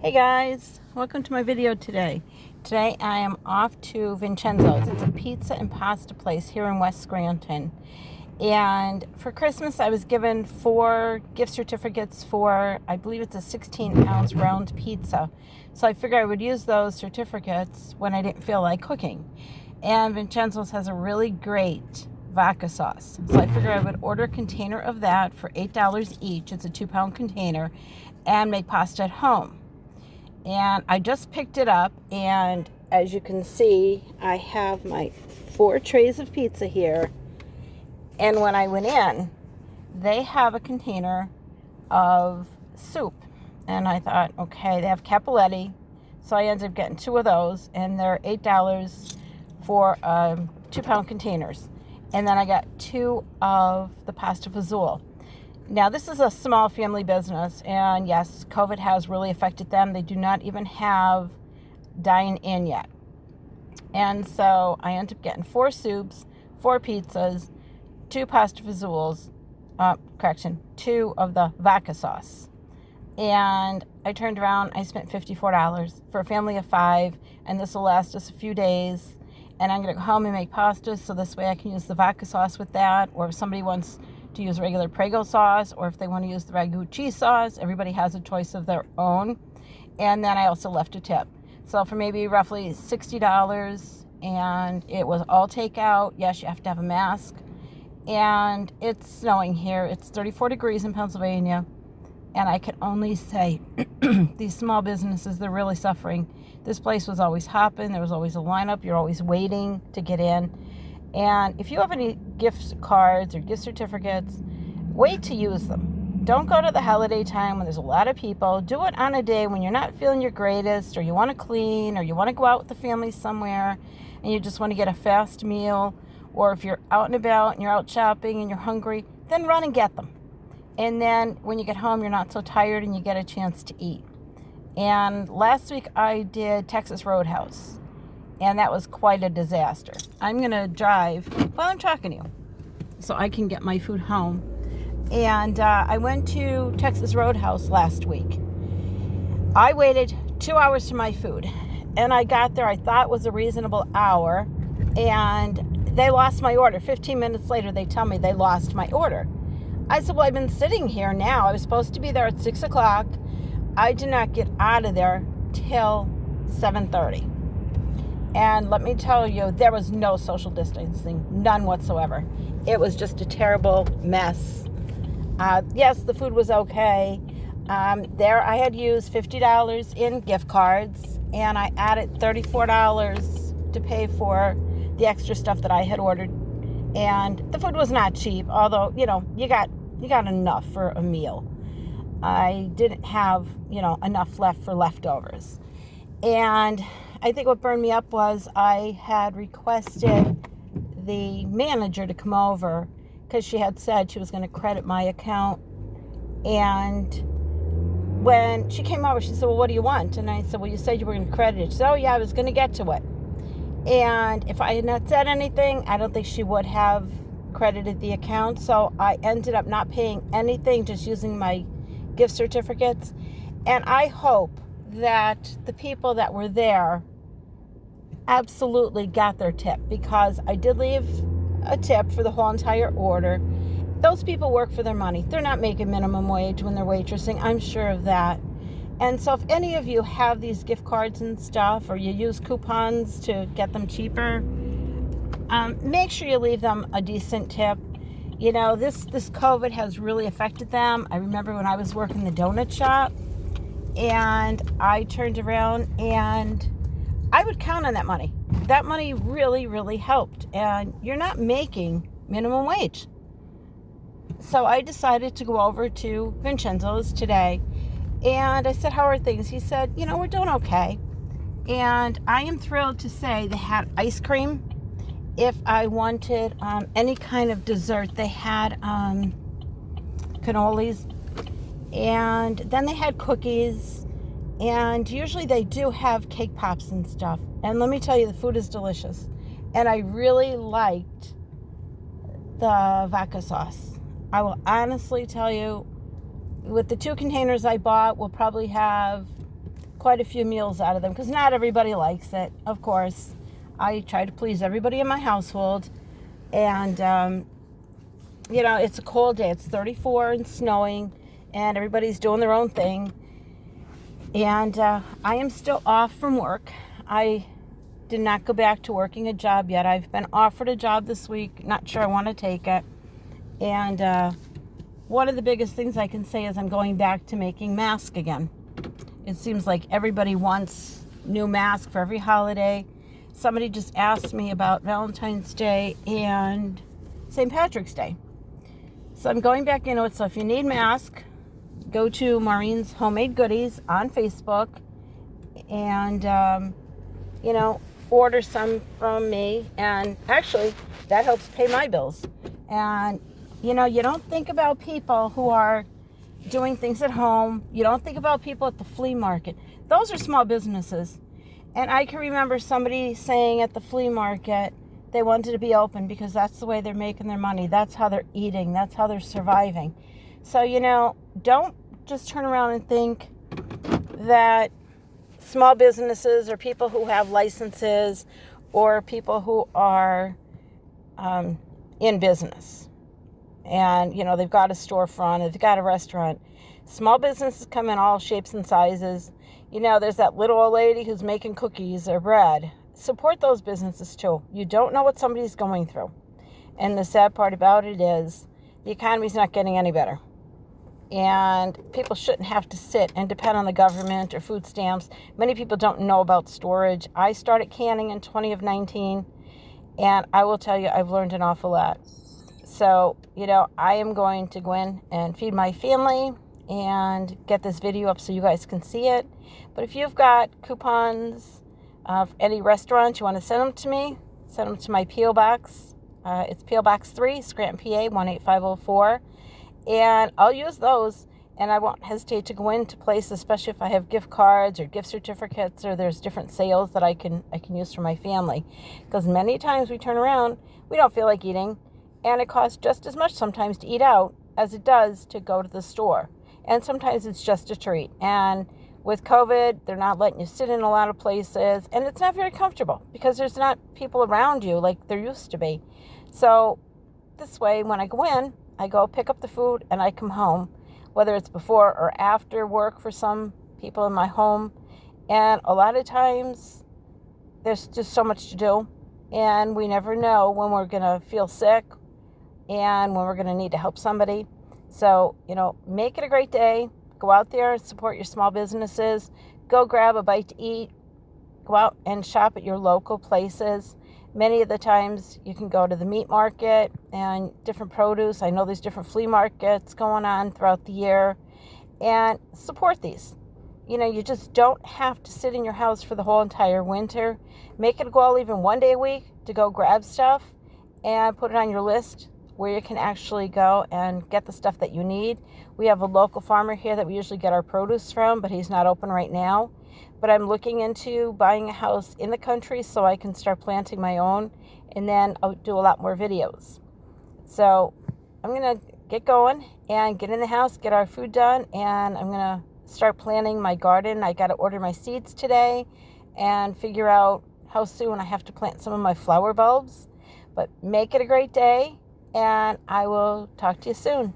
Hey guys, welcome to my video today. Today I am off to Vincenzo's. It's a pizza and pasta place here in West Scranton. And for Christmas I was given 4 gift certificates for, I believe it's a 16-ounce round pizza. So I figured I would use those certificates when I didn't feel like cooking. And Vincenzo's has a really great vodka sauce. So I figured I would order a container of that for $8 each. It's a 2-pound container, and make pasta at home. And I just picked it up, and as you can see, I have my 4 trays of pizza here. And when I went in, they have a container of soup. And I thought, okay, they have Cappelletti. So I ended up getting 2 of those, and they're $8 for 2-pound containers. And then I got 2 of the pasta fazool. Now, this is a small family business, and yes, COVID has really affected them. They do not even have dine-in yet. And so I ended up getting 4 soups, 4 pizzas, 2 pasta fazools, 2 of the vodka sauce. And I turned around, I spent $54 for a family of 5, and this will last us a few days. And I'm going to go home and make pasta, so this way I can use the vodka sauce with that, or if somebody wants to use regular Prego sauce, or if they want to use the ragu cheese sauce. Everybody has a choice of their own. And then I also left a tip. So for maybe roughly $60, and it was all takeout. Yes, you have to have a mask. And it's snowing here. It's 34 degrees in Pennsylvania. And I can only say, these small businesses, they're really suffering. This place was always hopping. There was always a lineup. You're always waiting to get in. And if you have any gift cards or gift certificates, wait to use them. Don't go to the holiday time when there's a lot of people. Do it on a day when you're not feeling your greatest, or you want to clean, or you want to go out with the family somewhere, and you just want to get a fast meal. Or if you're out and about and you're out shopping and you're hungry, then run and get them. And then when you get home, you're not so tired and you get a chance to eat. And last week I did Texas Roadhouse, and that was quite a disaster. I'm going to drive while I'm talking to you so I can get my food home. And I went to Texas Roadhouse last week. I waited 2 hours for my food, and I got there, I thought it was a reasonable hour, and they lost my order. 15 minutes later, they tell me they lost my order. I said, well, I've been sitting here now. I was supposed to be there at 6 o'clock. I did not get out of there till 7:30. And let me tell you, there was no social distancing, none whatsoever. It was just a terrible mess. Yes, the food was okay. There I had used $50 in gift cards, and I added $34 to pay for the extra stuff that I had ordered. And the food was not cheap, although, you got enough for a meal. I didn't have, enough left for leftovers. And I think what burned me up was I had requested the manager to come over because she had said she was going to credit my account. And when she came over, she said, well, what do you want? And I said, well, you said you were going to credit it. She said, oh, yeah, I was going to get to it. And if I had not said anything, I don't think she would have credited the account. So I ended up not paying anything, just using my gift certificates. And I hope that the people that were there absolutely got their tip, because I did leave a tip for the whole entire order. Those people work for their money. They're not making minimum wage when they're waitressing. I'm sure of that. And so if any of you have these gift cards and stuff, or you use coupons to get them cheaper, make sure you leave them a decent tip. This COVID has really affected them. I remember when I was working the donut shop, and I turned around and I would count on that money. That money really, really helped. And you're not making minimum wage. So I decided to go over to Vincenzo's today. And I said, how are things? He said, we're doing okay. And I am thrilled to say they had ice cream. If I wanted any kind of dessert, they had cannolis. And then they had cookies. And usually they do have cake pops and stuff. And let me tell you, the food is delicious. And I really liked the vodka sauce. I will honestly tell you, with the 2 containers I bought, we'll probably have quite a few meals out of them because not everybody likes it. Of course, I try to please everybody in my household. And, it's a cold day. It's 34 and snowing, and everybody's doing their own thing. And I am still off from work. I did not go back to working a job yet. I've been offered a job this week. Not sure I want to take it. And one of the biggest things I can say is I'm going back to making masks again. It seems like everybody wants new masks for every holiday. Somebody just asked me about Valentine's Day and St. Patrick's Day. So I'm going back into it. So if you need masks, go to Maureen's Homemade Goodies on Facebook and, order some from me. And actually, that helps pay my bills. And, you don't think about people who are doing things at home. You don't think about people at the flea market. Those are small businesses. And I can remember somebody saying at the flea market they wanted to be open because that's the way they're making their money. That's how they're eating. That's how they're surviving. So, don't just turn around and think that small businesses or people who have licenses or people who are in business and, they've got a storefront, they've got a restaurant. Small businesses come in all shapes and sizes. There's that little old lady who's making cookies or bread. Support those businesses too. You don't know what somebody's going through. And the sad part about it is the economy's not getting any better. And people shouldn't have to sit and depend on the government or food stamps. Many people don't know about storage. I started canning in 2019, and I will tell you, I've learned an awful lot. So, I am going to go in and feed my family and get this video up so you guys can see it. But if you've got coupons of any restaurants, you want to send them to me, send them to my P.O. Box. It's P.O. Box 3, Scranton, PA, 18504. And I'll use those, and I won't hesitate to go into places, especially if I have gift cards or gift certificates or there's different sales that I can use for my family. Because many times we turn around, we don't feel like eating, and it costs just as much sometimes to eat out as it does to go to the store. And sometimes it's just a treat. And with COVID, they're not letting you sit in a lot of places, and it's not very comfortable because there's not people around you like there used to be. So this way, when I go in, I go pick up the food and I come home, whether it's before or after work for some people in my home. And a lot of times there's just so much to do, and we never know when we're going to feel sick and when we're going to need to help somebody. So, make it a great day. Go out there and support your small businesses. Go grab a bite to eat. Go out and shop at your local places. Many of the times you can go to the meat market and different produce. I know there's different flea markets going on throughout the year, and support these. You just don't have to sit in your house for the whole entire winter. Make it a goal even one day a week to go grab stuff and put it on your list where you can actually go and get the stuff that you need. We have a local farmer here that we usually get our produce from, but he's not open right now. But I'm looking into buying a house in the country so I can start planting my own, and then I'll do a lot more videos. So I'm going to get going and get in the house, get our food done, and I'm going to start planting my garden. I got to order my seeds today and figure out how soon I have to plant some of my flower bulbs. But make it a great day, and I will talk to you soon.